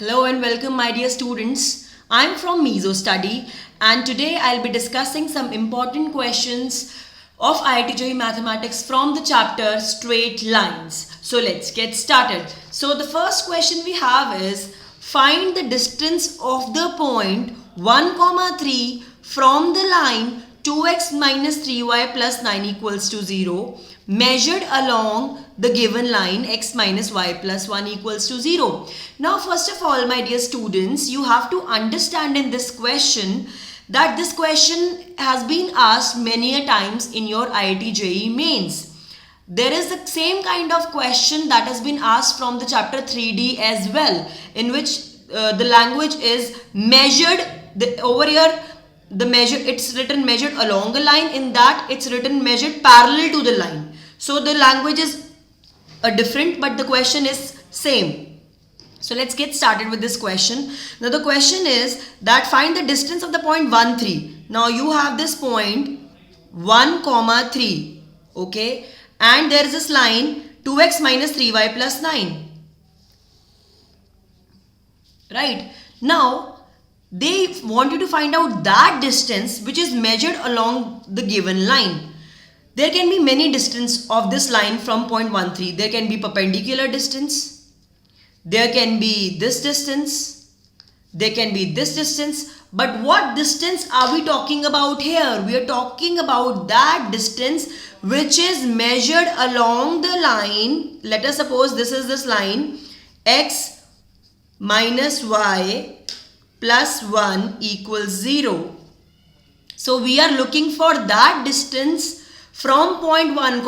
Hello and welcome my dear students. I am from Meso Study and today I'll be discussing some important questions of IIT JEE Mathematics from the chapter Straight Lines. So let's get started. So the first question we have is find the distance of the point 1, 3 from the line 2x minus 3y plus 9 equals to 0 measured along the given line x minus y plus 1 equals to 0. Now first of all my dear students, you have to understand in this question that this question has been asked many a times in your IIT JEE mains. There is the same kind of question that has been asked from the chapter 3D as well, in which the language is measured. Over here the measure, it's written measured along a line, in that it's written measured parallel to the line. So the language is different but the question is same. So let's get started with this question. Now the question is that find the distance of the point 1, 3. Now you have this point 1, 3, okay, and there is this line 2x minus 3y plus 9, right? Now they want you to find out that distance which is measured along the given line. There can be many distance of this line from point 1, 3. There can be perpendicular distance. There can be this distance. There can be this distance. But what distance are we talking about here? We are talking about that distance which is measured along the line. Let us suppose this is this line x minus y plus 1 equals 0. So we are looking for that distance from point 1,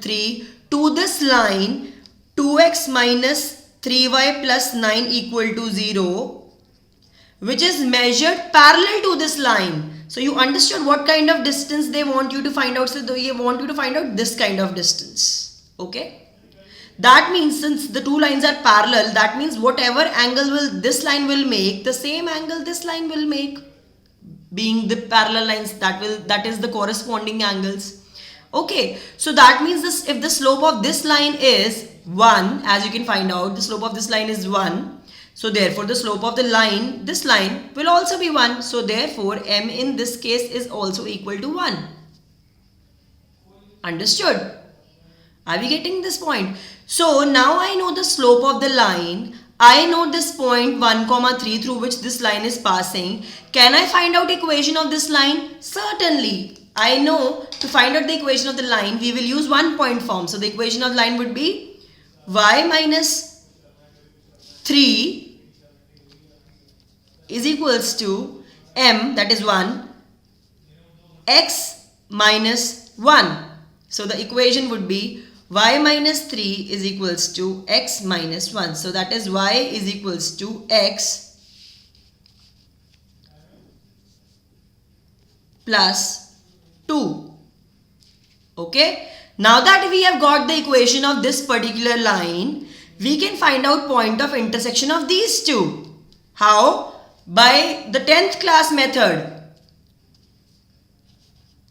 3 to this line 2x minus 3y plus 9 equal to 0, which is measured parallel to this line. So you understood what kind of distance they want you to find out. So they want you to find out this kind of distance. Okay. That means since the two lines are parallel, that means whatever angle will this line will make, the same angle this line will make, being the parallel lines, that is the corresponding angles. Okay, so that means this, if the slope of this line is 1, as you can find out, the slope of this line is 1. So therefore the slope of the line, this line will also be 1. So therefore m in this case is also equal to 1. Understood? Are we getting this point? So now I know the slope of the line. I know this point 1, 3 through which this line is passing. Can I find out equation of this line? Certainly. I know to find out the equation of the line, we will use one point form. So the equation of line would be y minus 3 is equals to m, that is 1, x minus 1. So the equation would be y minus 3 is equals to x minus 1. So that is y is equals to x plus 2. Okay. Now that we have got the equation of this particular line, we can find out point of intersection of these two. How? By the 10th class method.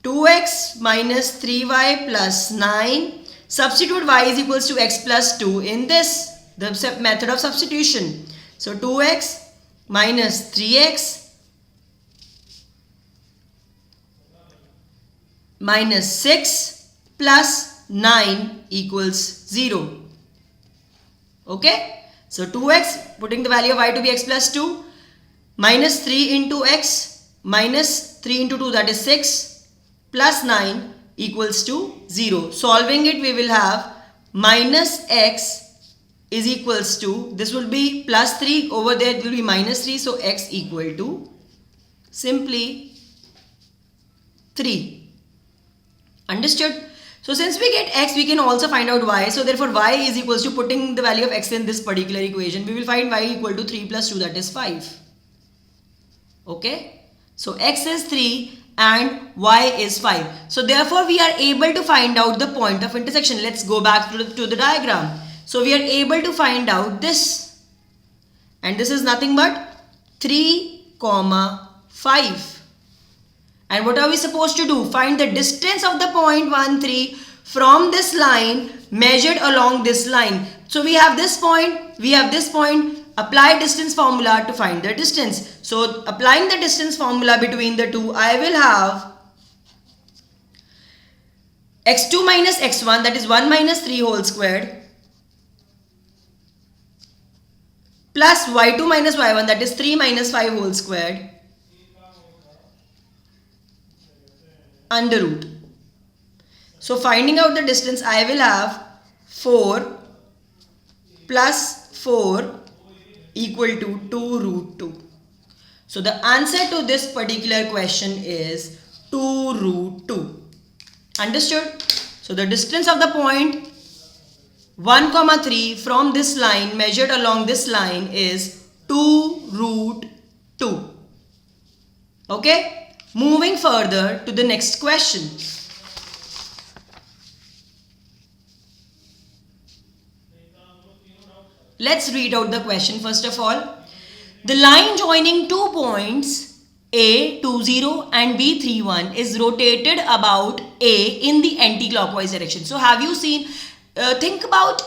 2x minus 3y plus 9. Substitute y is equals to x plus 2 in this, the method of substitution. So 2x minus 3x minus 6 plus 9 equals 0. Okay. So 2x, putting the value of y to be x plus 2, minus 3 into x minus 3 into 2, that is 6, plus 9 equals to 0. Solving it, we will have minus x is equals to, this will be plus 3, over there it will be minus 3, so x equal to simply 3. Understood? So since we get x, we can also find out y. So therefore y is equals to, putting the value of x in this particular equation, we will find y equal to 3 plus 2, that is 5. Okay. So x is 3 and y is 5. So therefore we are able to find out the point of intersection. Let's go back to the diagram. So we are able to find out this. And this is nothing but 3, 5. And what are we supposed to do? Find the distance of the point 1, 3 from this line measured along this line. So we have this point, apply distance formula to find the distance. So applying the distance formula between the two, I will have x2 minus x1, that is 1 minus 3 whole squared, plus y2 minus y1, that is 3 minus 5 whole squared, under root. So finding out the distance, I will have 4 plus 4 equal to 2 root 2. So the answer to this particular question is 2 root 2. Understood? So the distance of the point 1, 3 from this line measured along this line is 2 root 2. Okay? Moving further to the next question. Let's read out the question first of all. The line joining 2 points A 20 and B 31 is rotated about A in the anti-clockwise direction. So have you seen, think about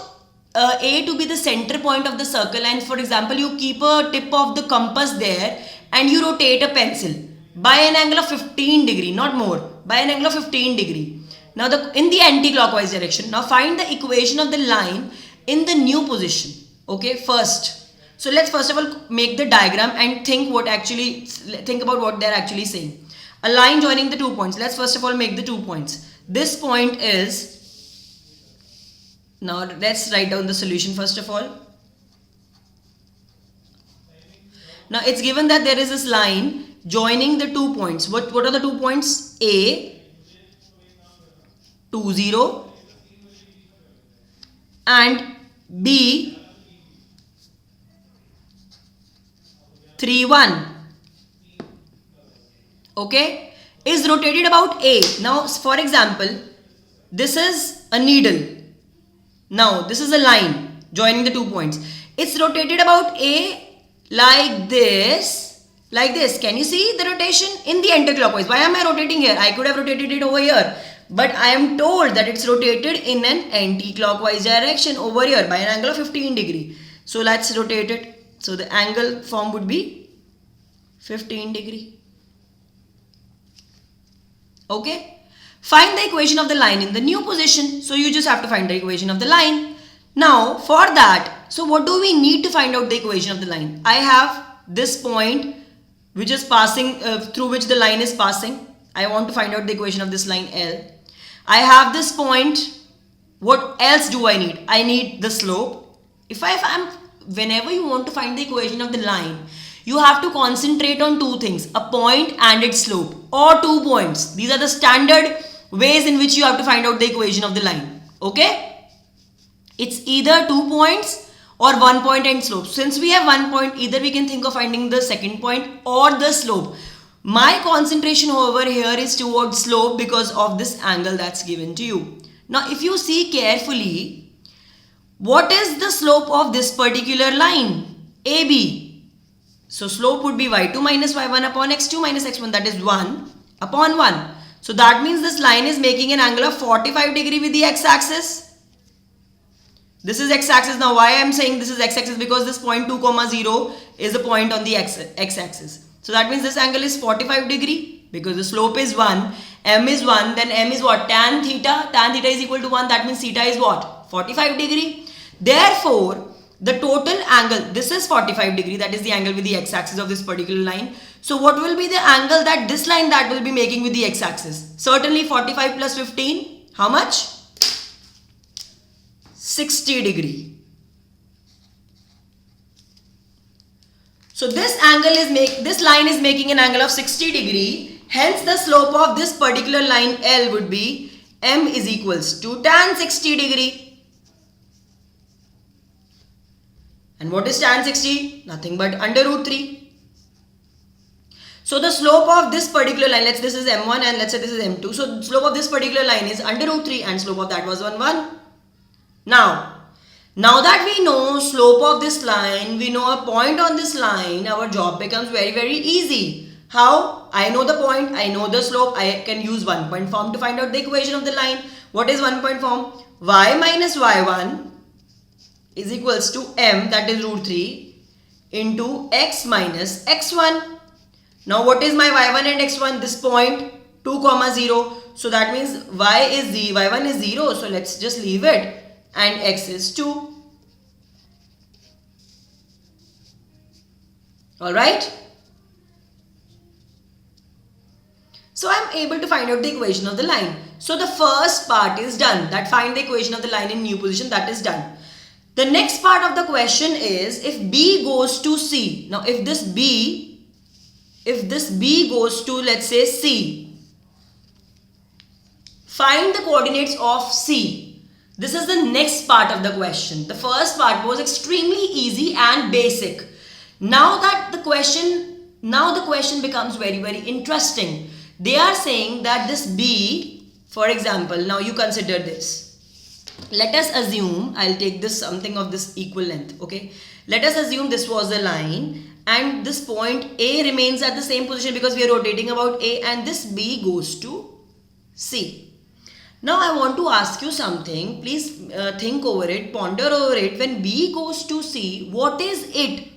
A to be the center point of the circle, and for example you keep a tip of the compass there and you rotate a pencil by an angle of 15 degree, not more, by an angle of 15 degree. Now in the anti-clockwise direction. Now find the equation of the line in the new position. Okay, first. So let's first of all make the diagram and think about what they're actually saying. A line joining the 2 points. Let's first of all make the 2 points. This point is, now let's write down the solution first of all. Now it's given that there is this line joining the 2 points. What are the 2 points? A 20 and B 31, okay, is rotated about A. Now for example, this is a needle. Now this is a line joining the 2 points. It's rotated about A like this, like this. Can you see the rotation in the anti-clockwise? Why am I rotating here? I could have rotated it over here, but I am told that it's rotated in an anti-clockwise direction over here by an angle of 15 degree. So let's rotate it. So the angle form would be 15 degree. Okay. Find the equation of the line in the new position. So you just have to find the equation of the line. Now for that, so what do we need to find out the equation of the line? I have this point which is passing, through which the line is passing. I want to find out the equation of this line L. I have this point. What else do I need? I need the slope. Whenever you want to find the equation of the line, you have to concentrate on two things, a point and its slope, or 2 points. These are the standard ways in which you have to find out the equation of the line. Okay? It's either 2 points or 1 point and slope. Since we have 1 point, either we can think of finding the second point or the slope. My concentration over here is towards slope because of this angle that's given to you. Now if you see carefully, what is the slope of this particular line? AB. So slope would be y2 minus y1 upon x2 minus x1, that is 1 upon 1. So that means this line is making an angle of 45 degree with the x-axis. This is x-axis. Now why I am saying this is x-axis? Because this point 2, 0 is a point on the x-axis. So that means this angle is 45 degree because the slope is 1, m is 1, then m is what? Tan theta. Tan theta is equal to 1. That means theta is what? 45 degree. Therefore, the total angle, this is 45 degree, that is the angle with the x-axis of this particular line. So what will be the angle that this line that will be making with the x-axis? Certainly 45 plus 15, how much? 60 degree. So this line is making an angle of 60 degree. Hence the slope of this particular line L would be m is equals to tan 60 degree. And what is tan 60? Nothing but under root 3. So the slope of this particular line, this is m1 and let's say this is m2. So slope of this particular line is under root 3 and slope of that was 1. Now that we know slope of this line, we know a point on this line, our job becomes very, very easy. How? I know the point, I know the slope, I can use 1 point form to find out the equation of the line. What is 1 point form? Y minus y1 is equals to m, that is root 3, into x minus x1. Now what is my y1 and x1? This point 2, 0. So that means y1 is 0. So let's just leave it, and x is 2. Alright. So I am able to find out the equation of the line. So the first part is done. That find the equation of the line in new position, that is done. The next part of the question is if B goes to C. Now if this B goes to, let's say, C, find the coordinates of C. This is the next part of the question. The first part was extremely easy and basic. Now the question becomes very, very interesting. They are saying that this B, for example, now you consider this. Let us assume, I'll take this something of this equal length, okay? Let us assume this was a line and this point A remains at the same position because we are rotating about A, and this B goes to C. Now I want to ask you something. Please think over it, ponder over it. When B goes to C, what is it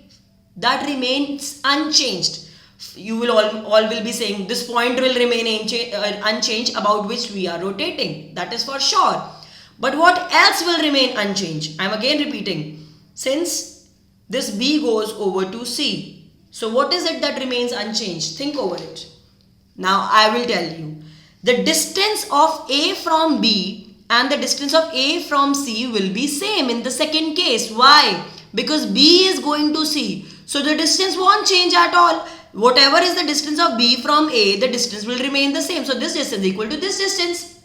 that remains unchanged? You will all will be saying this point will remain unchanged about which we are rotating. That is for sure. But what else will remain unchanged? I am again repeating. Since this B goes over to C, so what is it that remains unchanged? Think over it. Now I will tell you. The distance of A from B and the distance of A from C will be same in the second case. Why? Because B is going to C. So the distance won't change at all. Whatever is the distance of B from A, the distance will remain the same. So this distance is equal to this distance.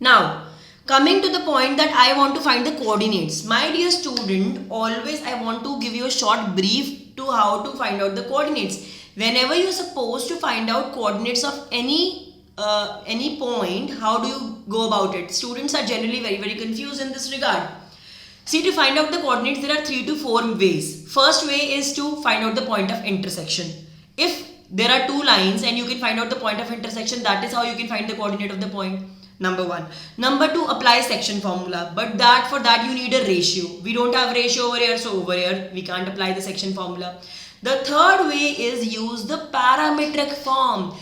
Now, coming to the point that I want to find the coordinates. My dear student, always I want to give you a short brief to how to find out the coordinates. Whenever you are supposed to find out coordinates of any point, how do you go about it? Students are generally very, very confused in this regard. See, to find out the coordinates, there are 3 to 4 ways. First way is to find out the point of intersection. If there are two lines and you can find out the point of intersection, that is how you can find the coordinate of the point. Number 1. Number 2, apply section formula. But for that you need a ratio. We don't have ratio over here, so over here we can't apply the section formula. The third way is use the parametric form.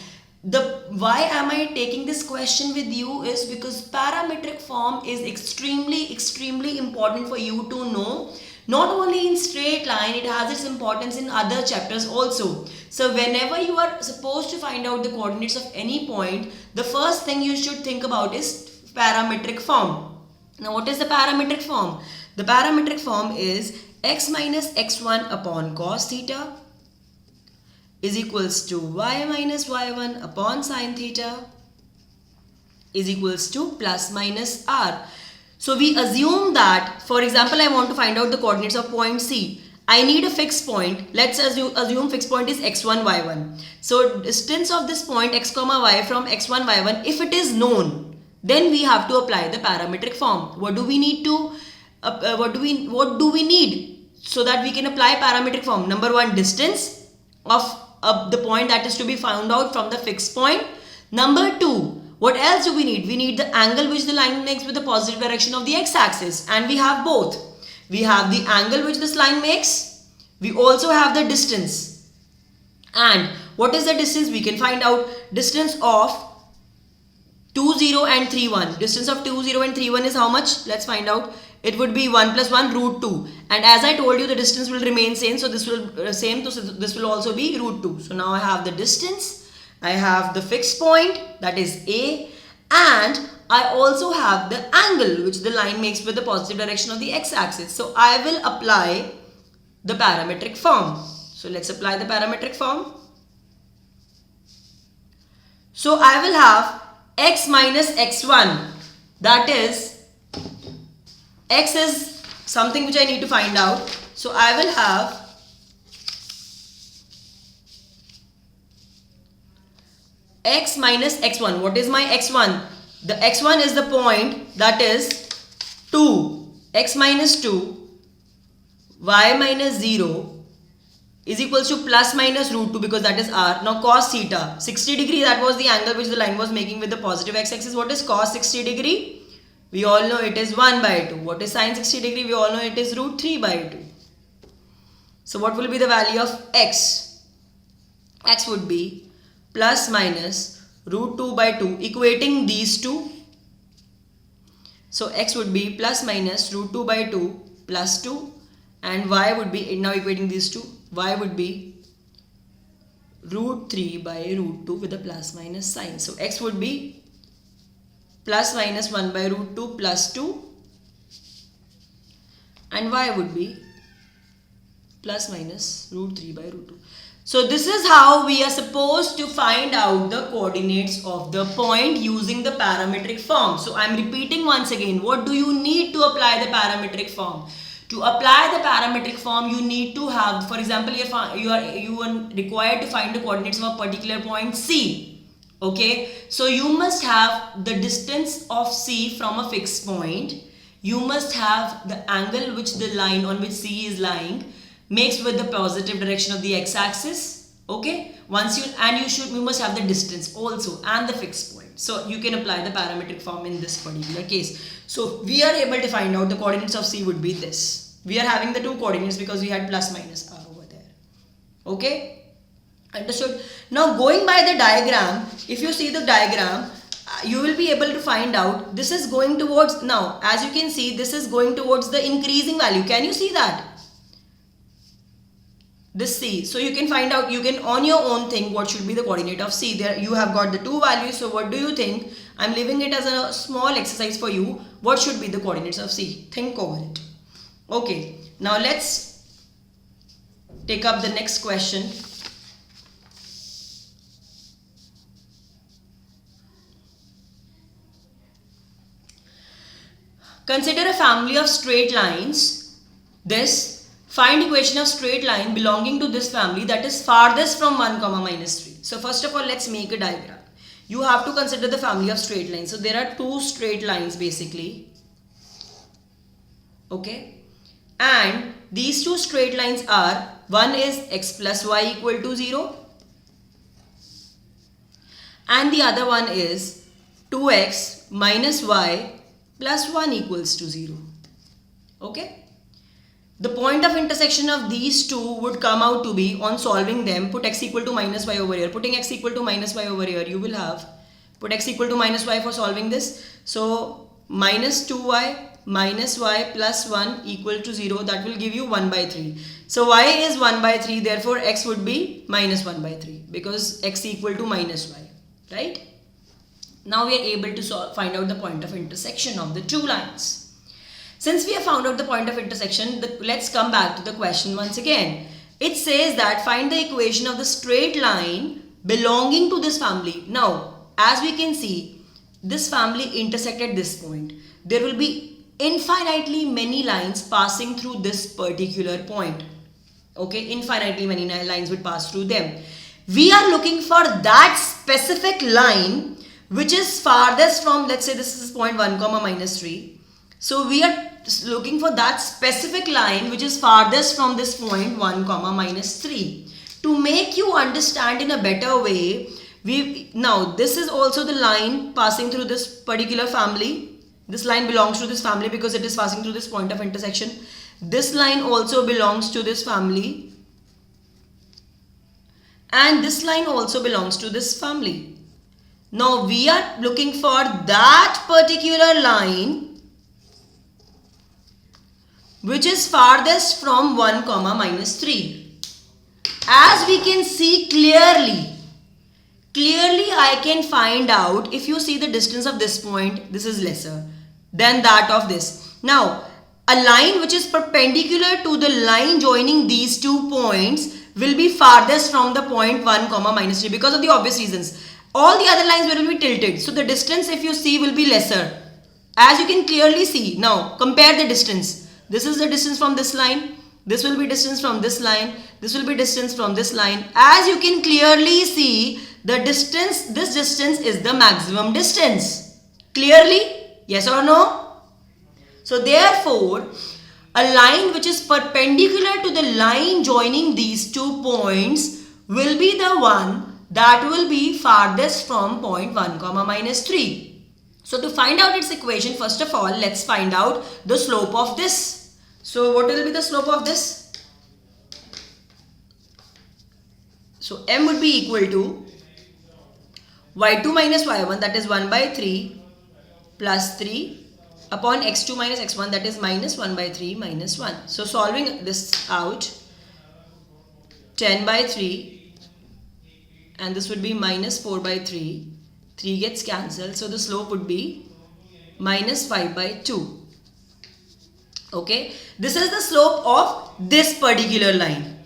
Why am I taking this question with you is because parametric form is extremely important for you to know. Not only in straight line, it has its importance in other chapters also. So whenever you are supposed to find out the coordinates of any point, the first thing you should think about is parametric form. Now what is the parametric form? The parametric form is x minus x1 upon cos theta is equals to y minus y1 upon sin theta is equals to plus minus r. So we assume that, for example, I want to find out the coordinates of point C. I need a fixed point. Let's assume fixed point is x1, y1. So distance of this point x, y from x1, y1, if it is known, then we have to apply the parametric form. What do we need to, what do we need so that we can apply parametric form? Number 1, distance of the point that is to be found out from the fixed point. Number 2, what else do we need? We need the angle which the line makes with the positive direction of the x-axis, and we have both. We have the angle which this line makes. We also have the distance. And what is the distance? We can find out distance of 2, 0 and 3, 1. Distance of 2, 0 and 3, 1 is how much? Let's find out. It would be 1 plus 1 root 2. And as I told you, the distance will remain same. So this will this will also be root 2. So now I have the distance. I have the fixed point, that is A, and I also have the angle which the line makes with the positive direction of the x-axis. So I will apply the parametric form. So let's apply the parametric form. So I will have x minus x1, that is, x is something which I need to find out. So I will have x minus x1. What is my x1? The x1 is the point, that is 2. X minus 2, y minus 0 is equals to plus minus root 2 because that is r. Now cos theta, 60 degree, that was the angle which the line was making with the positive x-axis. What is cos 60 degree? We all know it is 1 by 2. What is sin 60 degree? We all know it is root 3 by 2. So what will be the value of x? X would be plus minus root 2 by 2, equating these two. So x would be plus minus root 2 by 2 plus 2, and y would be, now equating these two, y would be root 3 by root 2 with a plus minus sign. So x would be plus minus 1 by root 2 plus 2, and y would be plus minus root 3 by root 2. So this is how we are supposed to find out the coordinates of the point using the parametric form. So I am repeating once again, what do you need to apply the parametric form? To apply the parametric form, you need to have, for example, you are required to find the coordinates of a particular point C. Okay, so you must have the distance of C from a fixed point. You must have the angle which the line on which C is lying makes with the positive direction of the x-axis. Okay, you must have the distance also and the fixed point. So you can apply the parametric form in this particular case. So we are able to find out the coordinates of C would be this. We are having the two coordinates because we had plus minus r over there. Okay, understood? Now going by the diagram, if you see the diagram, you will be able to find out this is going towards, now as you can see, this is going towards the increasing value. Can you see that? This C. So you can find out, you can on your own think what should be the coordinate of C. There you have got the two values. So what do you think? I'm leaving it as a small exercise for you. What should be the coordinates of C? Think over it. Okay. Now let's take up the next question. Consider a family of straight lines. Find equation of straight line belonging to this family that is farthest from 1, minus 3. So first of all, let's make a diagram. You have to consider the family of straight lines. So there are two straight lines basically. Okay. And these two straight lines are, one is x plus y equal to 0. And the other one is 2x minus y plus 1 equals to 0. Okay. The point of intersection of these two would come out to be, on solving them, put x equal to minus y over here. Putting x equal to minus y over here, you will have, put x equal to minus y for solving this. So minus 2y minus y plus 1 equal to 0, that will give you 1 by 3. So y is 1 by 3, therefore x would be minus 1 by 3 because x equal to minus y, right? Now we are able to find out the point of intersection of the two lines. Since we have found out the point of intersection, let's come back to the question once again. It says that find the equation of the straight line belonging to this family. Now, as we can see, this family intersect at this point. There will be infinitely many lines passing through this particular point. Okay, infinitely many lines would pass through them. We are looking for that specific line which is farthest from, let's say this is point 1, minus 3. So we are looking for that specific line which is farthest from this point 1, minus 3. To make you understand in a better way, now this is also the line passing through this particular family. This line belongs to this family because it is passing through this point of intersection. This line also belongs to this family. And this line also belongs to this family. Now we are looking for that particular line which is farthest from 1, minus 3. As we can see clearly I can find out, if you see the distance of this point, this is lesser than that of this. Now, a line which is perpendicular to the line joining these 2 points will be farthest from the point 1, minus 3 because of the obvious reasons. All the other lines will be tilted. So the distance, if you see, will be lesser. As you can clearly see. Now, compare the distance. This is the distance from this line. This will be distance from this line. This will be distance from this line. As you can clearly see, the distance, this distance is the maximum distance. Clearly? Yes or no? So therefore, a line which is perpendicular to the line joining these 2 points will be the one that will be farthest from point 1, minus 3. So to find out its equation, first of all, let's find out the slope of this. So what will be the slope of this? So m would be equal to y2 minus y1, that is 1 by 3 plus 3 upon x2 minus x1, that is minus 1 by 3 minus 1. So solving this out, 10 by 3 and this would be minus 4 by 3. 3 gets cancelled. So the slope would be minus 5 by 2. Okay, this is the slope of this particular line.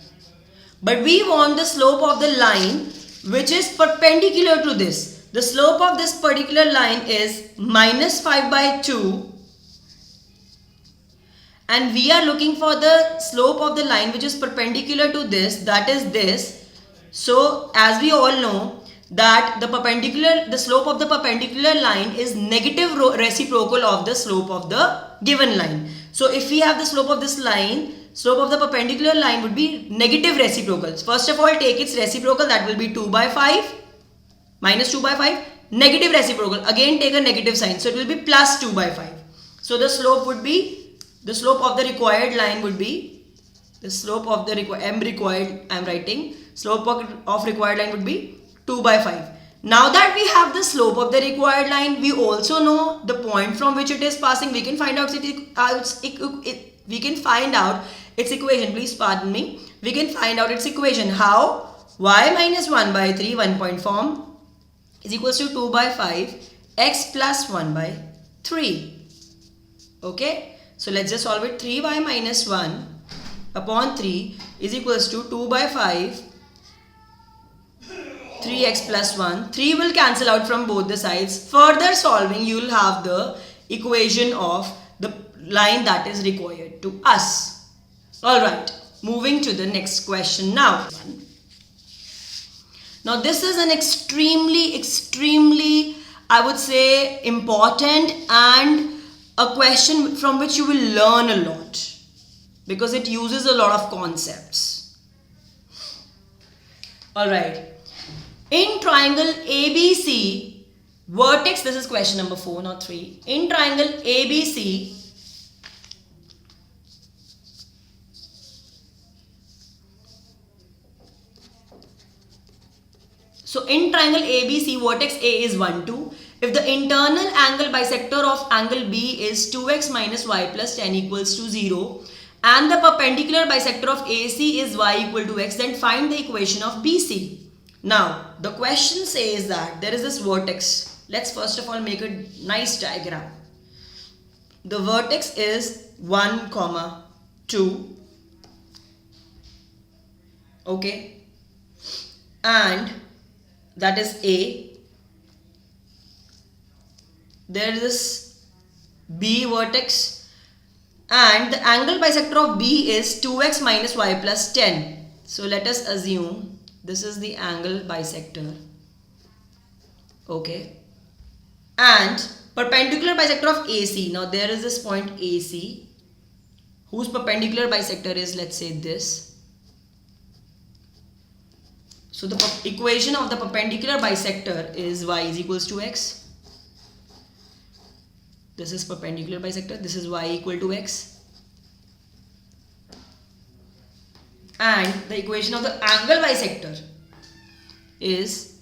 But we want the slope of the line which is perpendicular to this. The slope of this particular line is minus 5 by 2. And we are looking for the slope of the line which is perpendicular to this, that is this. So as we all know that the slope of the perpendicular line is negative reciprocal of the slope of the given line. So if we have the slope of this line, slope of the perpendicular line would be negative reciprocal. First of all, take its reciprocal, that will be 2 by 5, minus 2 by 5, negative reciprocal, again take a negative sign, so it will be plus 2 by 5. So the slope would be, the slope of the required line would be, the slope of the required, I am writing, slope of required line would be 2 by 5. Now that we have the slope of the required line, we also know the point from which it is passing. We can find out its equation. Please pardon me. We can find out its equation. How? Y minus 1 by 3, 1 point form, is equals to 2 by 5, x plus 1 by 3. Okay. So let's just solve it. 3y minus 1 upon 3 is equals to 2 by 5, 3x plus 1. 3 will cancel out from both the sides. Further solving, you will have the equation of the line that is required to us. Alright, moving to the next question now. Now this is an extremely, I would say, important and a question from which you will learn a lot because it uses a lot of concepts. Alright. In triangle ABC, vertex, this is question number 4, not 3. In triangle ABC, so in triangle ABC, vertex A is 1, 2. If the internal angle bisector of angle B is 2x minus y plus 10 equals to 0 and the perpendicular bisector of AC is y equal to x, then find the equation of BC. Now, the question says that there is this vertex. Let's first of all make a nice diagram. The vertex is 1, 2. Okay. And that is A. There is this B vertex. And the angle bisector of B is 2x minus y plus 10. So let us assume this is the angle bisector. Okay. And perpendicular bisector of AC. Now there is this point AC whose perpendicular bisector is, let's say, this. So the equation of the perpendicular bisector is y is equals to x. This is perpendicular bisector. This is y equal to x. And the equation of the angle bisector is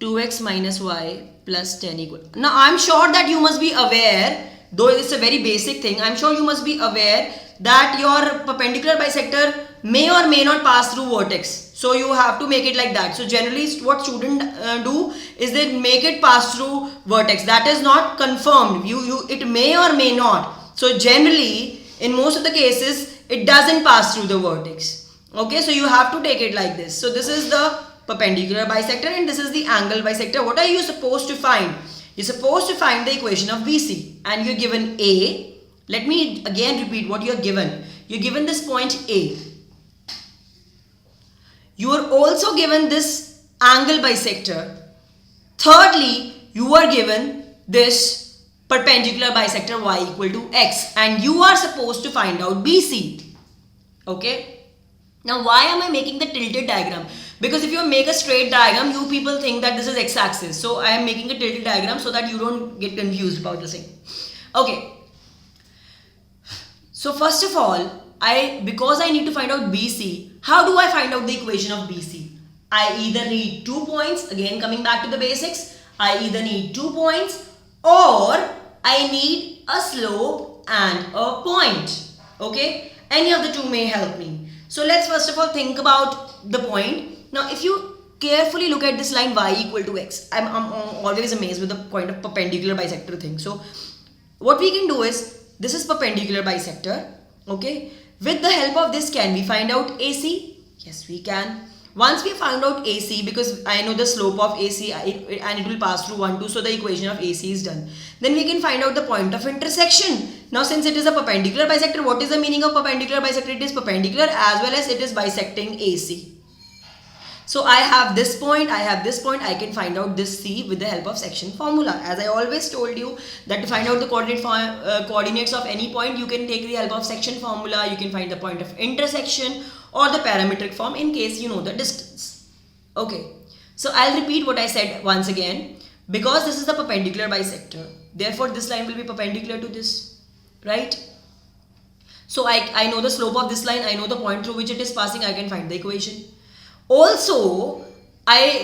2x minus y plus 10 equal. Now I'm sure that you must be aware, though it's a very basic thing, I'm sure you must be aware that your perpendicular bisector may or may not pass through vertex. So you have to make it like that. So generally what students do is they make it pass through vertex. That is not confirmed. It may or may not. So generally in most of the cases it doesn't pass through the vertex. Okay, so you have to take it like this. So this is the perpendicular bisector and this is the angle bisector. What are you supposed to find? You're supposed to find the equation of BC and you're given A. Let me again repeat what you're given. You're given this point A. You are also given this angle bisector. Thirdly, you are given this perpendicular bisector y equal to x and you are supposed to find out BC. Okay. Now why am I making the tilted diagram? Because if you make a straight diagram, you people think that this is x-axis. So I am making a tilted diagram so that you don't get confused about the thing. Okay. So first of all, because I need to find out BC, How do I find out the equation of BC? I either need 2 points, again coming back to the basics, I either need 2 points or I need a slope and a point. Okay, any of the two may help me. So let's first of all think about the point. Now if you carefully look at this line y equal to x, I'm always amazed with the point of perpendicular bisector thing. So what we can do is, this is perpendicular bisector. Okay, with the help of this, can we find out AC? Yes, we can. Once we found out AC, because I know the slope of AC and it will pass through 1, 2, so the equation of AC is done. Then we can find out the point of intersection. Now since it is a perpendicular bisector, what is the meaning of perpendicular bisector? It is perpendicular as well as it is bisecting AC. So I have this point, I have this point, I can find out this C with the help of section formula. As I always told you that to find out the coordinates of any point, you can take the help of section formula, you can find the point of intersection or the parametric form in case you know the distance. Okay, so I'll repeat what I said once again. Because this is the perpendicular bisector, therefore this line will be perpendicular to this, right? So I know the slope of this line, I know the point through which it is passing, I can find the equation. Also,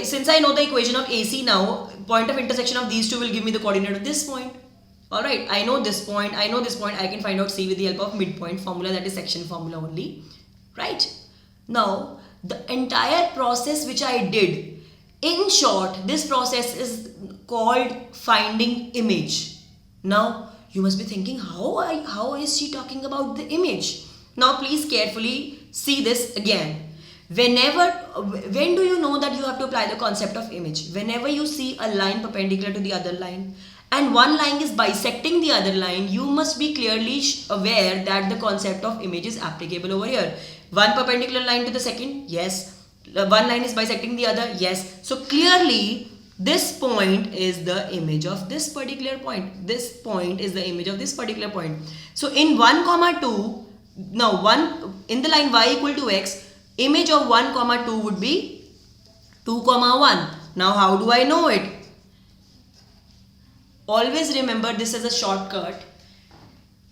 since I know the equation of AC now, point of intersection of these two will give me the coordinate of this point. Alright, I know this point, I know this point, I can find out C with the help of midpoint formula, that is section formula only. Right? Now, the entire process which I did, in short, this process is called finding image. Now, you must be thinking, how is she talking about the image? Now, please carefully see this again. When do you know that you have to apply the concept of image? Whenever you see a line perpendicular to the other line and one line is bisecting the other line, you must be clearly aware that the concept of image is applicable over here. One perpendicular line to the second, yes. One line is bisecting the other, yes. So clearly this point is the image of this particular point. This point is the image of this particular point. So in 1, 2, now in the line y equal to x, image of 1, 2 would be 2, 1. Now how do I know it? Always remember this as a shortcut.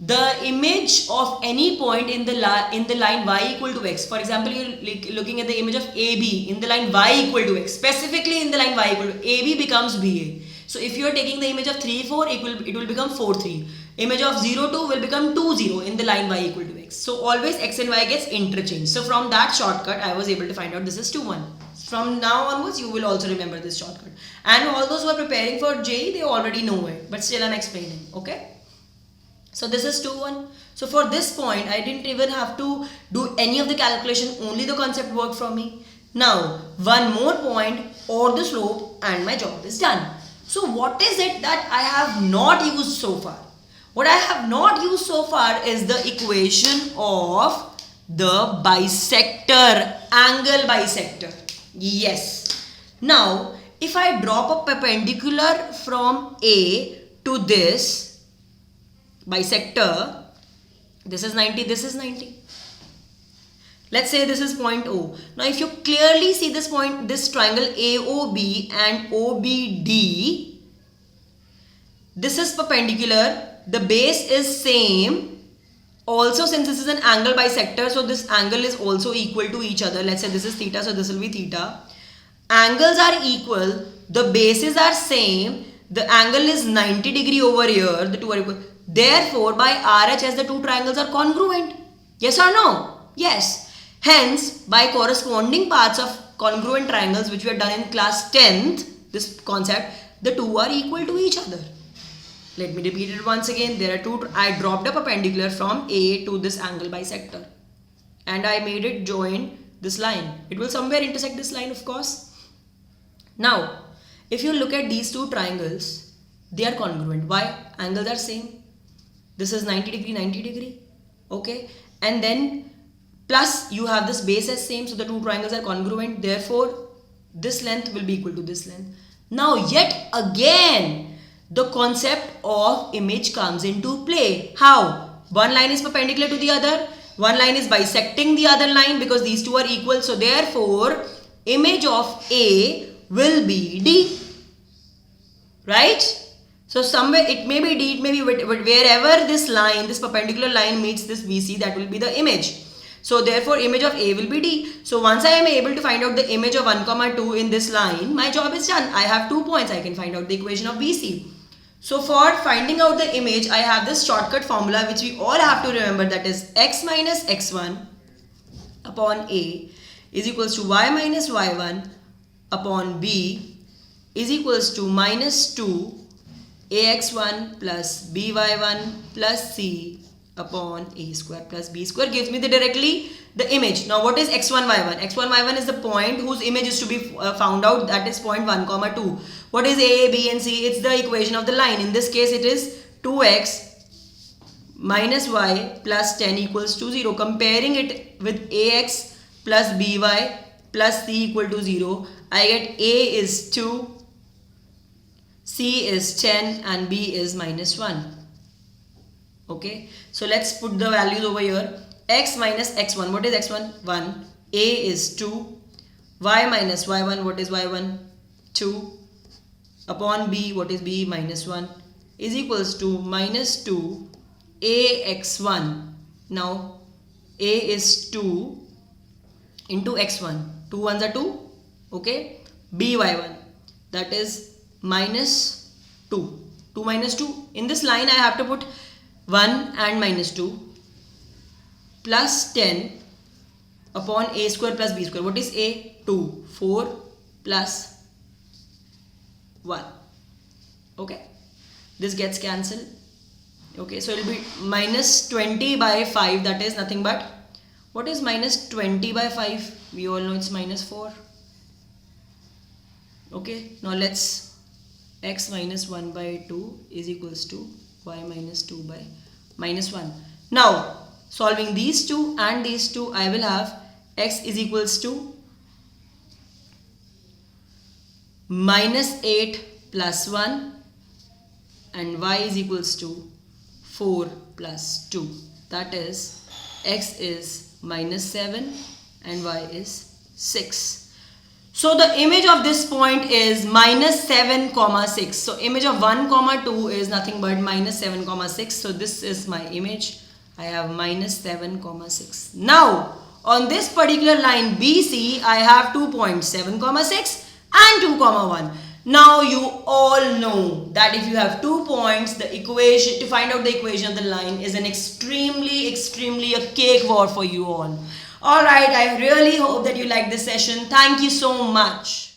The image of any point in the line y equal to x. For example, you're looking at the image of AB in the line y equal to x. Specifically in the line y equal to AB becomes BA. So if you are taking the image of 3, 4, it will become 4, 3. Image of 0, 2 will become 2, 0 in the line y equal to x. So always x and y gets interchanged. So from that shortcut, I was able to find out this is 2, 1. From now onwards, you will also remember this shortcut. And all those who are preparing for JEE, they already know it. But still I'm explaining. Okay? So this is 2, 1. So for this point, I didn't even have to do any of the calculation. Only the concept worked for me. Now, one more point or the slope and my job is done. So what is it that I have not used so far? What I have not used so far is the equation of the bisector, angle bisector. Yes. Now, if I drop a perpendicular from A to this bisector, this is 90, this is 90. Let's say this is point O. Now, if you clearly see this point, this triangle AOB and OBD, this is perpendicular. The base is same. Also, since this is an angle bisector, so this angle is also equal to each other. Let's say this is theta, so this will be theta. Angles are equal. The bases are same. The angle is 90 degree over here. The two are equal. Therefore, by RHS, the two triangles are congruent. Yes or no? Yes. Hence, by corresponding parts of congruent triangles, which we have done in class 10th, this concept, the two are equal to each other. Let me repeat it once again. There are two. I dropped a perpendicular from A to this angle bisector. And I made it join this line. It will somewhere intersect this line, of course. Now, if you look at these two triangles, they are congruent. Why? Angles are same. This is 90 degree, 90 degree. Okay. And then plus you have this base as same. So the two triangles are congruent. Therefore, this length will be equal to this length. Now, yet again, the concept of image comes into play. How? One line is perpendicular to the other. One line is bisecting the other line because these two are equal. So therefore, image of A will be D. Right? So somewhere it may be D, it may be wherever this line, this perpendicular line meets this BC, that will be the image. So therefore image of A will be D. So once I am able to find out the image of 1 comma 2 in this line, my job is done. I have 2 points. I can find out the equation of BC. So for finding out the image, I have this shortcut formula which we all have to remember, that is x minus x1 upon A is equals to y minus y1 upon B is equals to minus 2 ax1 plus by1 plus c upon a square plus b square gives me directly the image. Now what is x1 y1? x1 y1 is the point whose image is to be found out, that is point 1 comma 2. What is a, b and c? It's the equation of the line. In this case it is 2x minus y plus 10 equals to 0. Comparing it with ax plus by plus c equal to 0, I get a is 2, c is 10 and b is minus 1. Okay, so let's put the values over here. X minus x1, what is x1? 1. A is 2. Y minus y1, what is y1? 2. Upon b, what is b? Minus 1 is equals to minus 2 ax1. Now a is 2 into x1. 2 ones are 2. Okay, by1, that is minus 2. 2 minus 2. In this line I have to put 1 and minus 2 plus 10 upon a square plus b square. What is a? 2. 4 plus 1. Okay, this gets cancelled. Okay, so it will be minus 20 by 5, that is nothing but, what is minus 20 by 5? We all know it's minus 4. Okay, now let's, x minus 1 by 2 is equals to y minus 2 by minus 1. Now solving these two and these two, I will have x is equals to minus 8 plus 1 and y is equals to 4 plus 2. That is, x is minus 7 and y is 6. So the image of this point is minus 7 comma 6. So image of 1 comma 2 is nothing but minus 7 comma 6. So this is my image. I have minus 7 comma 6. Now on this particular line BC, I have 2 points, 7 comma 6 and 2 comma 1. Now you all know that if you have 2 points, the equation, to find out the equation of the line is an extremely a cakewalk for you all. Alright, I really hope that you like this session. Thank you so much.